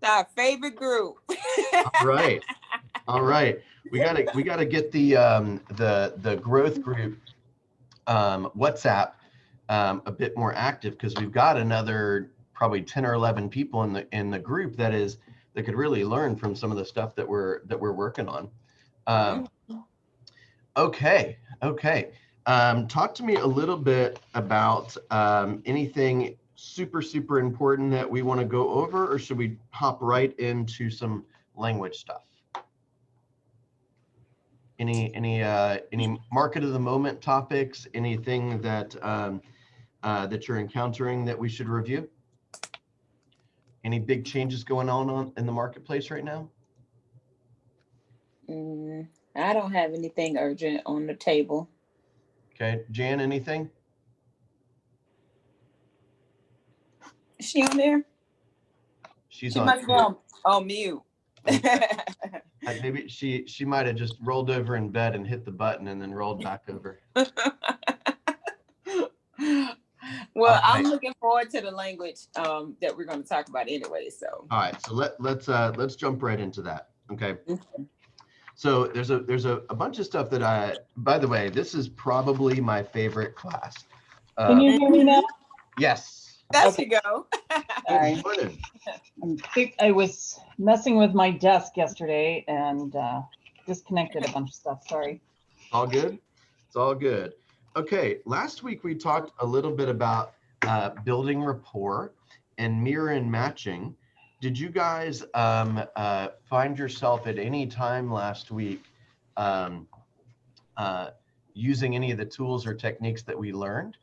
Our favorite group. All right. All right. We gotta get the growth group WhatsApp a bit more active, because we've got another probably 10 or 11 people in the group that could really learn from some of the stuff that we're working on. Okay. Talk to me a little bit about anything super important that we want to go over, or should we hop right into some language stuff? Any market of the moment topics? Anything that that you're encountering that we should review? Any big changes going on in the marketplace right now? I don't have anything urgent on the table. Okay, Jan, anything? Is she on there? She must be on mute. Okay. Maybe she might have just rolled over in bed and hit the button and then rolled back over. Well, I'm looking forward to the language that we're going to talk about anyway. So all right, so let's jump right into that. Okay. So there's a bunch of stuff that by the way, this is probably my favorite class. Can you hear me now? Yes. There you go. Sorry. I was messing with my desk yesterday and disconnected a bunch of stuff. Sorry. All good. It's all good. Okay. Last week we talked a little bit about building rapport and mirror and matching. Did you guys find yourself at any time last week using any of the tools or techniques that we learned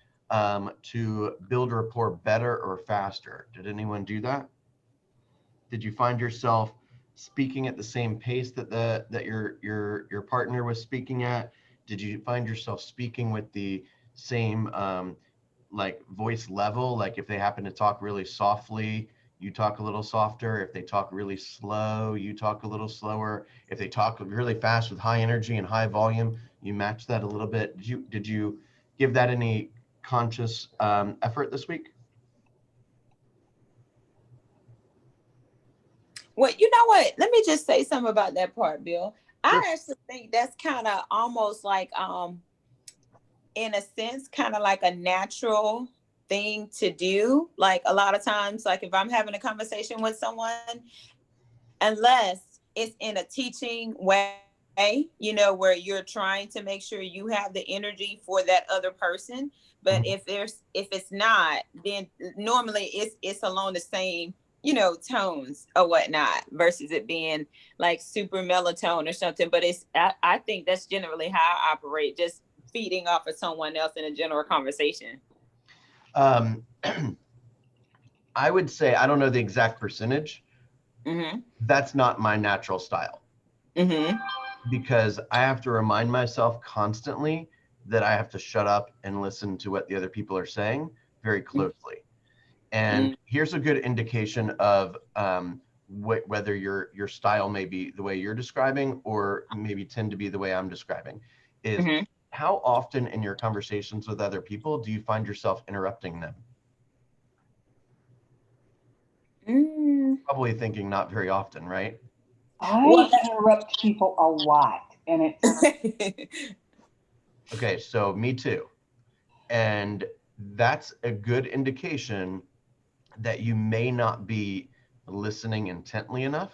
to build rapport better or faster? Did anyone do that? Did you find yourself speaking at the same pace that your partner was speaking at? Did you find yourself speaking with the same like voice level? Like if they happen to talk really softly, you talk a little softer. If they talk really slow, you talk a little slower. If they talk really fast with high energy and high volume, you match that a little bit. Did you give that any conscious effort this week? Well, you know what? Let me just say something about that part, Bill. Sure. I actually think that's kind of almost like, in a sense, kind of like a natural thing to do. Like a lot of times, like if I'm having a conversation with someone, unless it's in a teaching way, you know, where you're trying to make sure you have the energy for that other person. But if it's not, then normally it's along the same, you know, tones or whatnot, versus it being like super melatonin or something. But I think that's generally how I operate, just feeding off of someone else in a general conversation. I would say, I don't know the exact percentage. That's not my natural style. Because I have to remind myself constantly that I have to shut up and listen to what the other people are saying very closely. And here's a good indication of whether your style may be the way you're describing or maybe tend to be the way I'm describing, is how often in your conversations with other people do you find yourself interrupting them? Probably thinking not very often, right? I interrupt people a lot, and it's okay, so me too. And that's a good indication that you may not be listening intently enough.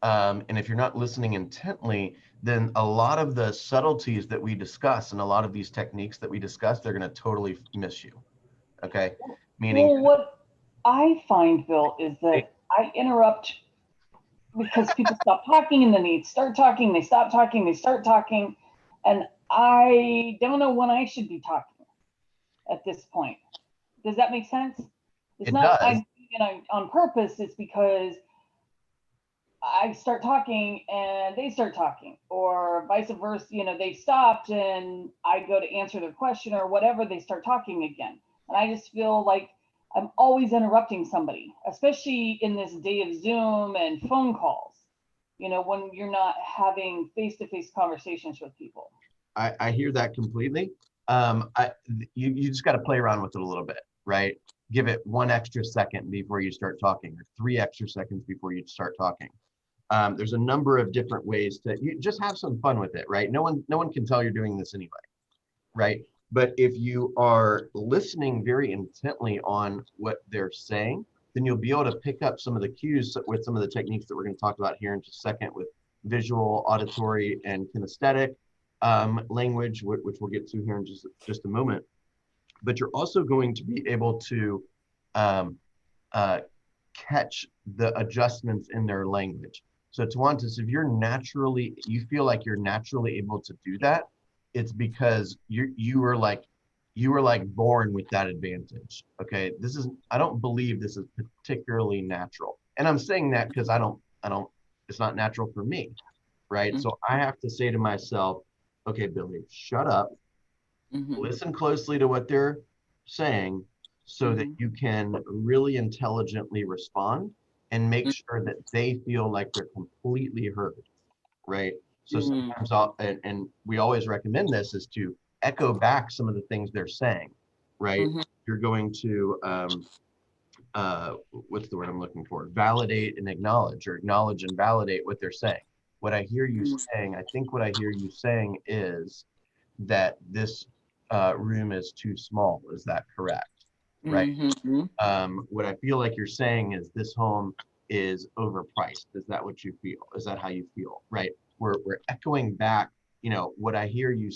And if you're not listening intently, then a lot of the subtleties that we discuss and a lot of these techniques that we discuss, they're going to totally miss you. Okay. Meaning, well, what I find, Bill, is that I interrupt because people stop talking and then they start talking, they stop talking, they start talking. And I don't know when I should be talking at this point. Does that make sense? It's not does. On purpose. It's because I start talking and they start talking, or vice versa. You know, they stopped and I go to answer their question or whatever, they start talking again. And I just feel like I'm always interrupting somebody, especially in this day of Zoom and phone calls, you know, when you're not having face-to-face conversations with people. I hear that completely. You just got to play around with it a little bit, right? give it 1 extra second before you start talking, or 3 extra seconds before you start talking. There's a number of different ways to, you just have some fun with it, right? No one can tell you're doing this anyway, right? But if you are listening very intently on what they're saying, then you'll be able to pick up some of the cues with some of the techniques that we're going to talk about here in just a second, with visual, auditory, and kinesthetic language, which we'll get to here in just a moment. But you're also going to be able to catch the adjustments in their language. So Tawantis, if you feel like you're naturally able to do that, it's because you were like born with that advantage. Okay, I don't believe this is particularly natural, and I'm saying that because I don't. It's not natural for me, right? So I have to say to myself, okay, Billy, shut up, listen closely to what they're saying, so that you can really intelligently respond and make sure that they feel like they're completely heard, right? So sometimes and we always recommend this, is to echo back some of the things they're saying, right? You're going to, what's the word I'm looking for? Validate and acknowledge, or acknowledge and validate what they're saying. What I hear you saying, I think what I hear you saying is that this room is too small. Is that correct? Right. What I feel like you're saying is this home is overpriced. Is that what you feel? Is that how you feel? Right. We're echoing back, what I hear you,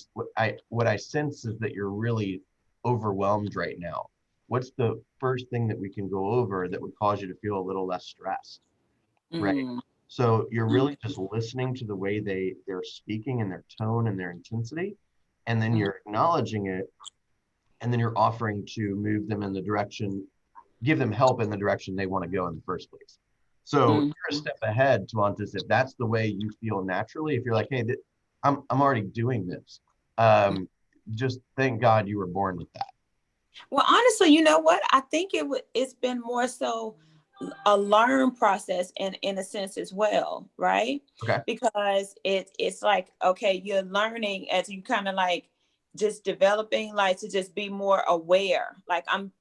what I sense is that you're really overwhelmed right now. What's the first thing that we can go over that would cause you to feel a little less stressed? Right. So you're really just listening to the way they're speaking, and their tone and their intensity, and then you're acknowledging it, and then you're offering to move them in the direction, give them help in the direction they want to go in the first place. So you're a step ahead, Tawantis, if that's the way you feel naturally. If you're like, hey, I'm already doing this, just thank God you were born with that. Well, honestly, you know what? I think it's been more so a learn process in a sense as well, right? Okay. Because it's like, okay, you're learning as you kind of like just developing, like, to just be more aware. Like I'm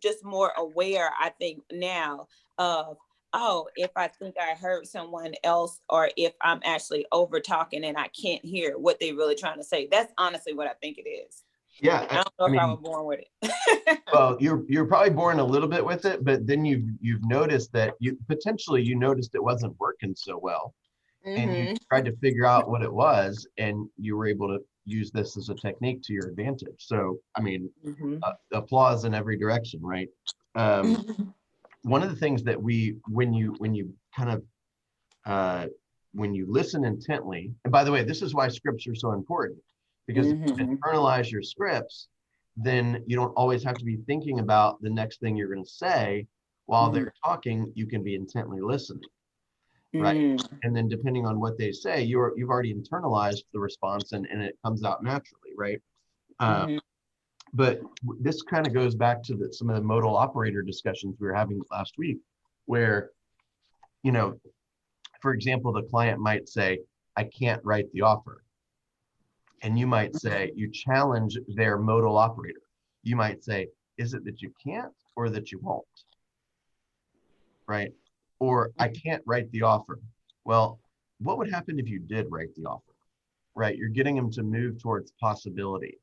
just more aware, I think, now of, oh, if I think I heard someone else, or if I'm actually over talking and I can't hear what they're really trying to say. That's honestly what I think it is. Yeah, I don't know if I was born with it. Well, you're probably born a little bit with it, but then you've noticed that you noticed it wasn't working so well, and you tried to figure out what it was, and you were able to use this as a technique to your advantage. So, I mean, applause in every direction, right? One of the things that when you listen intently, and by the way, this is why scripts are so important, because if you internalize your scripts, then you don't always have to be thinking about the next thing you're going to say while they're talking. You can be intently listening, right? And then depending on what they say, you've already internalized the response, and it comes out naturally, right? But this kind of goes back to some of the modal operator discussions we were having last week, where, for example, the client might say, I can't write the offer. And you might say, you challenge their modal operator. You might say, is it that you can't, or that you won't? Right? Or I can't write the offer. Well, what would happen if you did write the offer? Right? You're getting them to move towards possibility.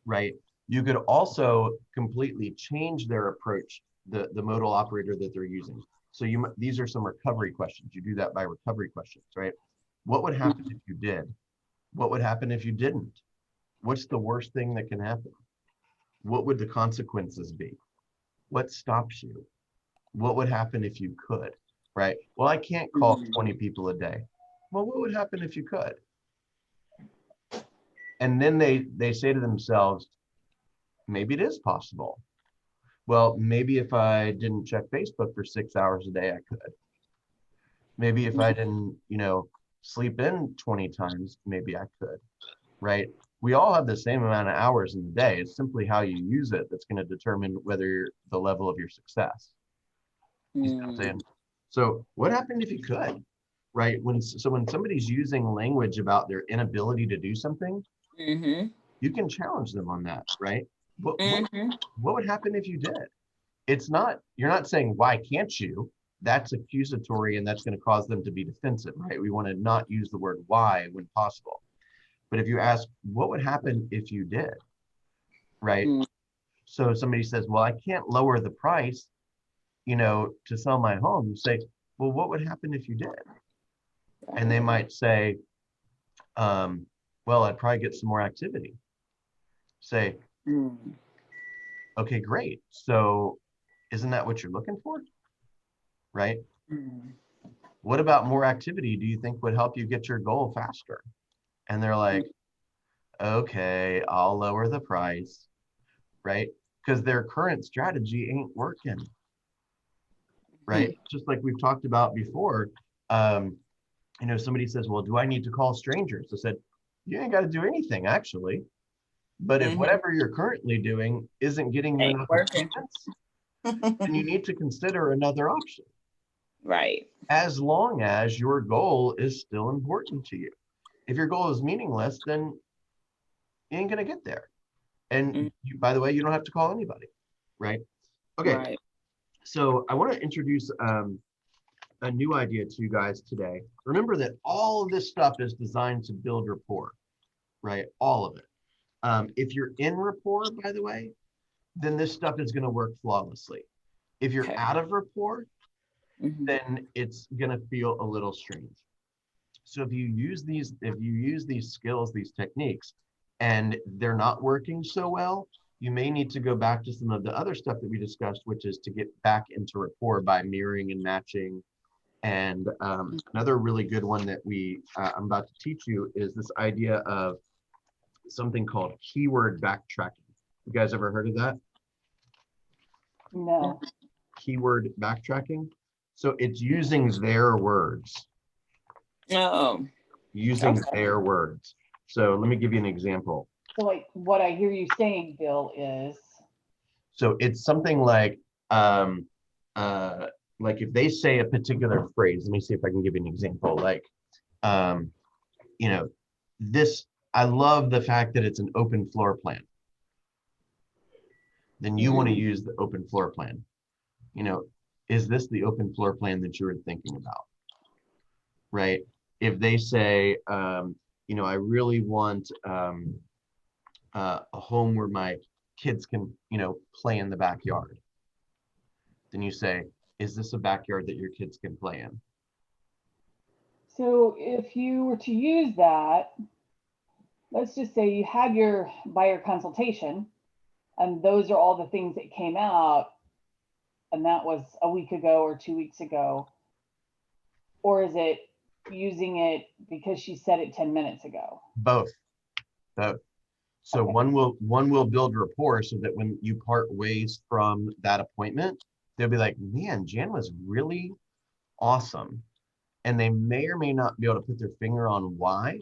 Right? You could also completely change their approach, the modal operator that they're using. So these are some recovery questions. You do that by recovery questions, right? What would happen if you did? What would happen if you didn't? What's the worst thing that can happen? What would the consequences be? What stops you? What would happen if you could, right? Well, I can't call 20 people a day. Well, what would happen if you could? And then they say to themselves, maybe it is possible. Well, maybe if I didn't check Facebook for 6 hours a day, I could. Maybe if I didn't, sleep in 20 times, maybe I could, right? We all have the same amount of hours in the day. It's simply how you use it that's going to determine whether the level of your success. You see what I'm saying? So what happened if you could, right? When somebody's using language about their inability to do something, you can challenge them on that, right? What would happen if you did? it's not, you're not saying, why can't you? That's accusatory, and that's going to cause them to be defensive, right? We want to not use the word why when possible. But if you ask, what would happen if you did, right? Mm. So somebody says, well, I can't lower the price, to sell my home. You say, well, what would happen if you did? And they might say, well, I'd probably get some more activity. Say, Mm. okay, great. So isn't that what you're looking for? Right? Mm. What about more activity do you think would help you get your goal faster? And they're like, okay, I'll lower the price, right? Because their current strategy ain't working, right? Just like we've talked about before, somebody says, well, do I need to call strangers? I said, you ain't got to do anything, actually. But if whatever you're currently doing isn't getting you Ain't enough working. appointments, then you need to consider another option. Right. As long as your goal is still important to you. If your goal is meaningless, then you ain't going to get there. And you, by the way, you don't have to call anybody, right? Okay. Right. So I want to introduce a new idea to you guys today. Remember that all of this stuff is designed to build rapport, right? All of it. If you're in rapport, by the way, then this stuff is going to work flawlessly. If you're out of rapport, then it's going to feel a little strange. So if you use these skills, these techniques, and they're not working so well, you may need to go back to some of the other stuff that we discussed, which is to get back into rapport by mirroring and matching. And another really good one that I'm about to teach you is this idea of something called keyword backtracking. You guys ever heard of that? No. Keyword backtracking. So it's using their words. Oh. Using their words. So let me give you an example. So like what I hear you saying, Bill, is. So it's something like if they say a particular phrase, let me see if I can give you an example. Like, this, I love the fact that it's an open floor plan. Then you want to use the open floor plan. Is this the open floor plan that you were thinking about? Right? If they say, I really want a home where my kids can, play in the backyard. Then you say, is this a backyard that your kids can play in? So if you were to use that, let's just say you had your buyer consultation, and those are all the things that came out, and that was a week ago or 2 weeks ago. Or is it using it because she said it 10 minutes ago? Both. So Okay. one will build rapport so that when you part ways from that appointment, they'll be like, man, Jan was really awesome. And they may or may not be able to put their finger on why,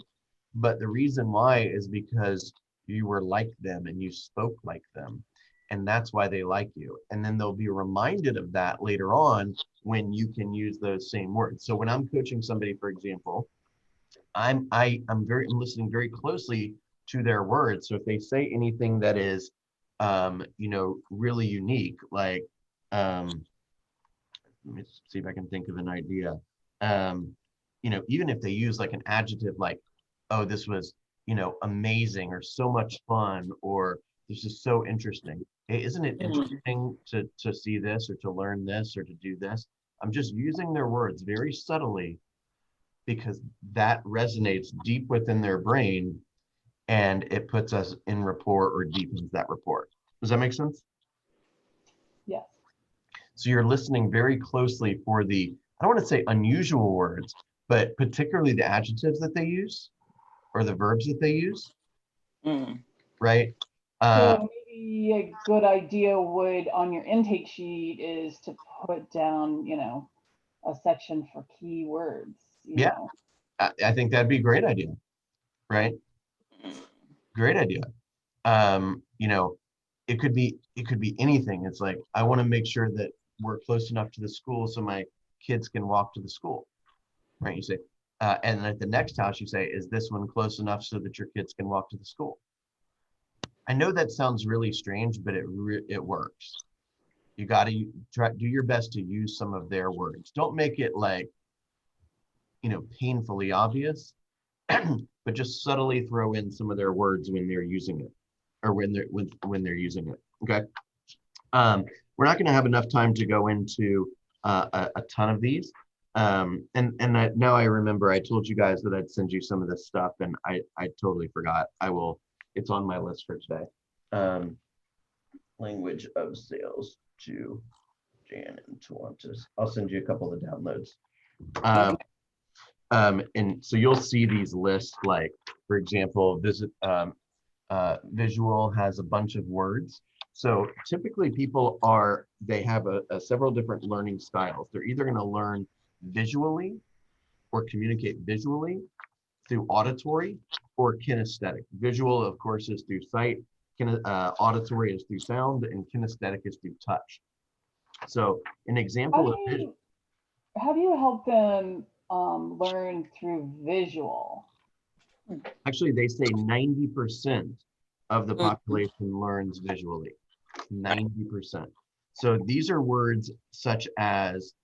but the reason why is because you were like them and you spoke like them. And that's why they like you. And then they'll be reminded of that later on when you can use those same words. So when I'm coaching somebody, for example, I'm listening very closely to their words. So if they say anything that is, really unique, like, let me see if I can think of an idea. Even if they use like an adjective, like, oh, this was, amazing, or so much fun, or this is so interesting. Hey, isn't it interesting to see this, or to learn this, or to do this? I'm just using their words very subtly because that resonates deep within their brain and it puts us in rapport or deepens that rapport. Does that make sense? Yes. So you're listening very closely for the, I don't want to say unusual words, but particularly the adjectives that they use or the verbs that they use, right? So maybe a good idea would on your intake sheet is to put down, a section for keywords. Yeah, I think that'd be a great idea, right? Great idea. It could be anything. It's like, I want to make sure that we're close enough to the school so my kids can walk to the school, right? You say, and at the next house you say, is this one close enough so that your kids can walk to the school? I know that sounds really strange, but it works. You got to do your best to use some of their words. Don't make it like, painfully obvious, but just subtly throw in some of their words when they're using it, or when they're using it. Okay. We're not going to have enough time to go into a ton of these. Now I remember I told you guys that I'd send you some of this stuff, and I totally forgot. It's on my list for today. Language of sales to Jan and Tawantis. I'll send you a couple of downloads. And so you'll see these lists, like, for example, visual has a bunch of words. So typically they have several different learning styles. They're either going to learn visually or communicate visually through auditory or kinesthetic. Visual, of course, is through sight. Auditory is through sound, and kinesthetic is through touch. So an example how do you help them learn through visual? Actually, they say 90% of the population learns visually. 90%. So these are words such as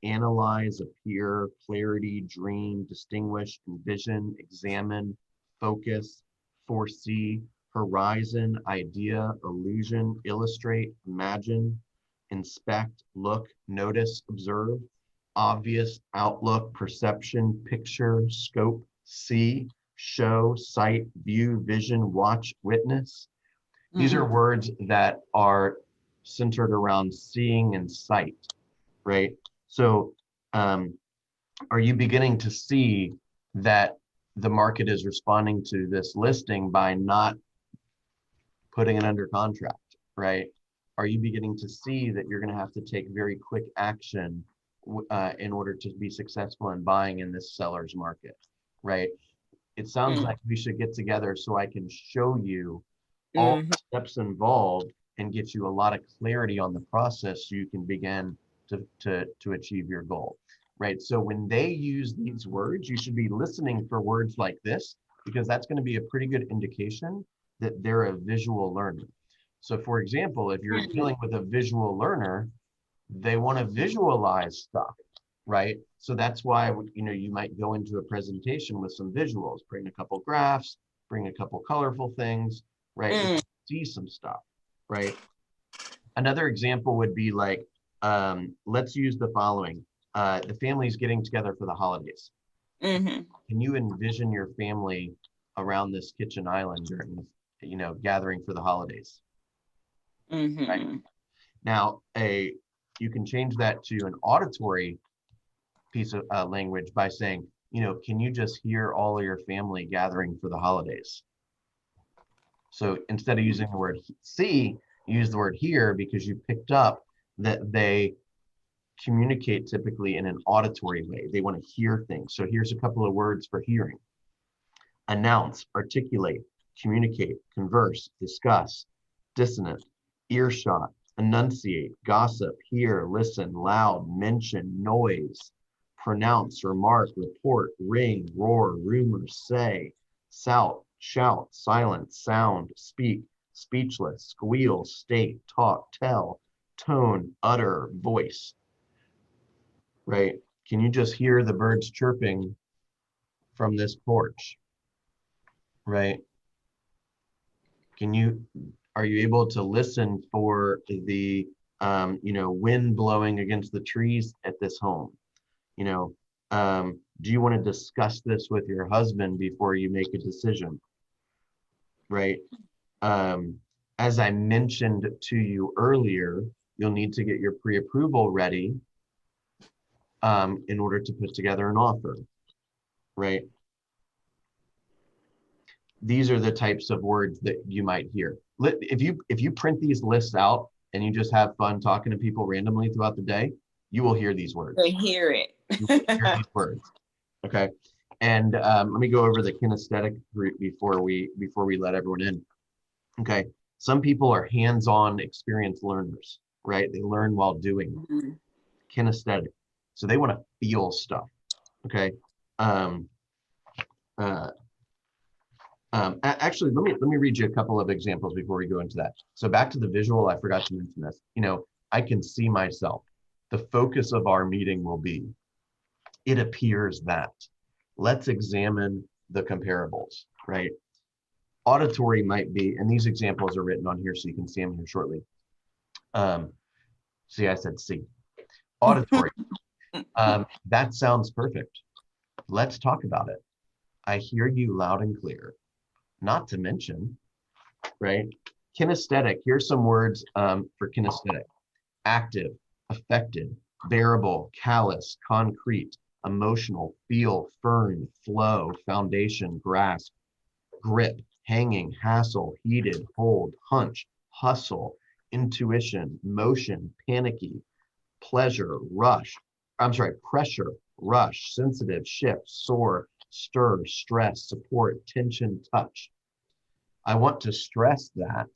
analyze, appear, clarity, dream, distinguish, envision, examine, focus, foresee, horizon, idea, illusion, illustrate, imagine, inspect, look, notice, observe, obvious, outlook, perception, picture, scope, see, show, sight, view, vision, watch, witness. These are words that are centered around seeing and sight, right? So are you beginning to see that the market is responding to this listing by not putting it under contract, right? Are you beginning to see that you're going to have to take very quick action in order to be successful in buying in this seller's market, right? It sounds like we should get together so I can show you all the steps involved and get you a lot of clarity on the process so you can begin to achieve your goal, right? So when they use these words, you should be listening for words like this, because that's going to be a pretty good indication that they're a visual learner. So for example, if you're dealing with a visual learner, they want to visualize stuff, right? So that's why, you might go into a presentation with some visuals, bring a couple graphs, bring a couple colorful things, right? See some stuff, right? Another example would be like, let's use the following. The family's getting together for the holidays. Can you envision your family around this kitchen island during this, gathering for the holidays? Right? Now, you can change that to an auditory piece of language by saying, can you just hear all of your family gathering for the holidays? So instead of using the word see, use the word hear, because you picked up that they communicate typically in an auditory way. They want to hear things. So here's a couple of words for hearing: announce, articulate, communicate, converse, discuss, dissonant, earshot, enunciate, gossip, hear, listen, loud, mention, noise, pronounce, remark, report, ring, roar, rumor, say, shout, silence, sound, speak, speechless, squeal, state, talk, tell, tone, utter, voice, right? Can you just hear the birds chirping from this porch, right? Are you able to listen for the, wind blowing against the trees at this home? Do you want to discuss this with your husband before you make a decision, right? As I mentioned to you earlier, you'll need to get your pre-approval ready in order to put together an offer, right? These are the types of words that you might hear. If you print these lists out and you just have fun talking to people randomly throughout the day, you will hear these words. To hear it. You will hear these words. Okay. And let me go over the kinesthetic route before we let everyone in. Okay. Some people are hands-on experienced learners, right? They learn while doing. Kinesthetic. So they want to feel stuff. Okay. Actually, let me read you a couple of examples before we go into that. So back to the visual, I forgot to mention this. I can see myself. The focus of our meeting will be, it appears that. Let's examine the comparables, right? Auditory might be, and these examples are written on here so you can see them here shortly. See, I said C. Auditory. That sounds perfect. Let's talk about it. I hear you loud and clear. Not to mention, right? Kinesthetic. Here's some words for kinesthetic. Active, affected, bearable, callous, concrete, emotional, feel, firm, flow, foundation, grasp, grip, hanging, hassle, heated, hold, hunch, hustle, intuition, motion, panicky, pleasure, rush, pressure, rush, sensitive, shift, soar, stir, stress, support, tension, touch. I want to stress that,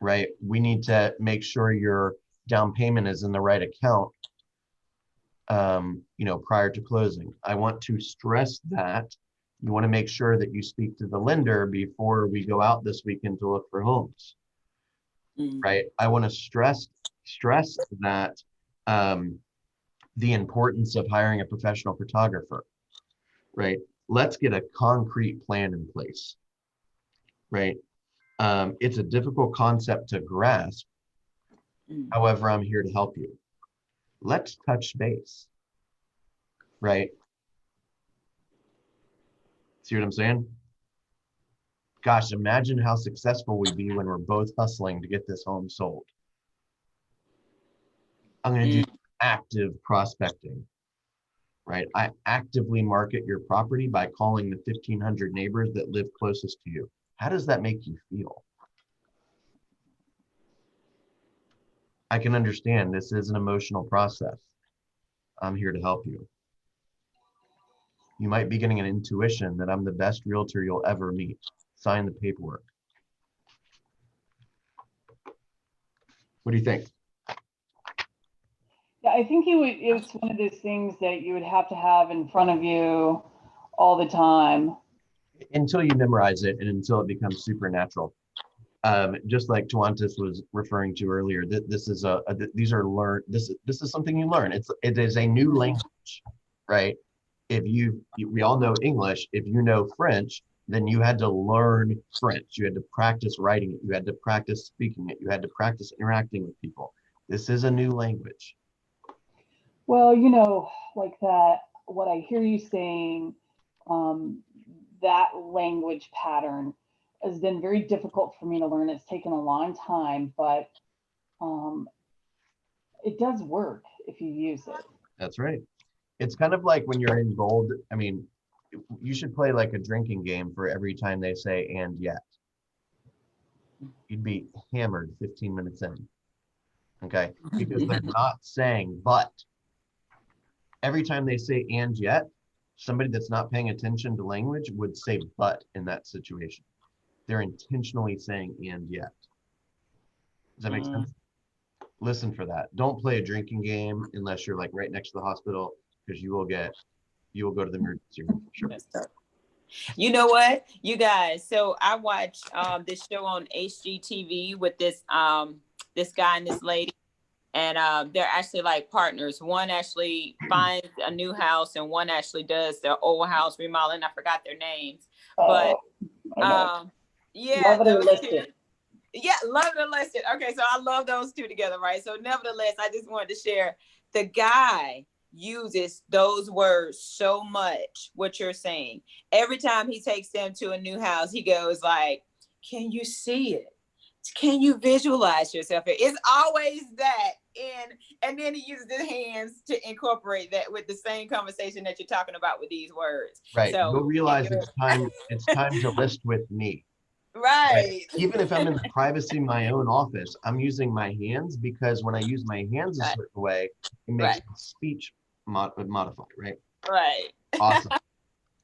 right? We need to make sure your down payment is in the right account, prior to closing. I want to stress that you want to make sure that you speak to the lender before we go out this weekend to look for homes, right? I want to stress that the importance of hiring a professional photographer, right? Let's get a concrete plan in place, right? It's a difficult concept to grasp. However, I'm here to help you. Let's touch base, right? See what I'm saying? Gosh, imagine how successful we'd be when we're both hustling to get this home sold. I'm going to do active prospecting, right? I actively market your property by calling the 1,500 neighbors that live closest to you. How does that make you feel? I can understand this is an emotional process. I'm here to help you. You might be getting an intuition that I'm the best realtor you'll ever meet. Sign the paperwork. What do you think? Yeah, I think it's one of those things that you would have to have in front of you all the time. Until you memorize it and until it becomes supernatural. Just like Tawantis was referring to earlier, this is these are learned. This is something you learn. It is a new language, right? We all know English. If you know French, then you had to learn French. You had to practice writing it. You had to practice speaking it. You had to practice interacting with people. This is a new language. Well, like that, what I hear you saying, that language pattern has been very difficult for me to learn. It's taken a long time, but it does work if you use it. That's right. It's kind of like when you're in bold. I mean, you should play like a drinking game for every time they say "and yet." You'd be hammered 15 minutes in, okay? Because they're not saying but. Every time they say "and yet," somebody that's not paying attention to language would say but in that situation. They're intentionally saying "and yet." Does that make sense? Listen for that. Don't play a drinking game unless you're like right next to the hospital, because you will go to the emergency room for sure. You know what, you guys? So I watched this show on HGTV with this guy and this lady, and they're actually like partners. One actually finds a new house, and one actually does their old house remodeling. I forgot their names, but yeah, those two. Yeah, love it listed. Okay, so I love those two together, right? So nevertheless, I just wanted to share, the guy uses those words so much, what you're saying. Every time he takes them to a new house, he goes like, can you see it? Can you visualize yourself? It's always that. And then he uses his hands to incorporate that with the same conversation that you're talking about with these words. Right. So you'll realize it's time to list with me. Right. Even if I'm in the privacy of my own office, I'm using my hands, because when I use my hands a certain way, it makes speech modified, right? Right. Awesome.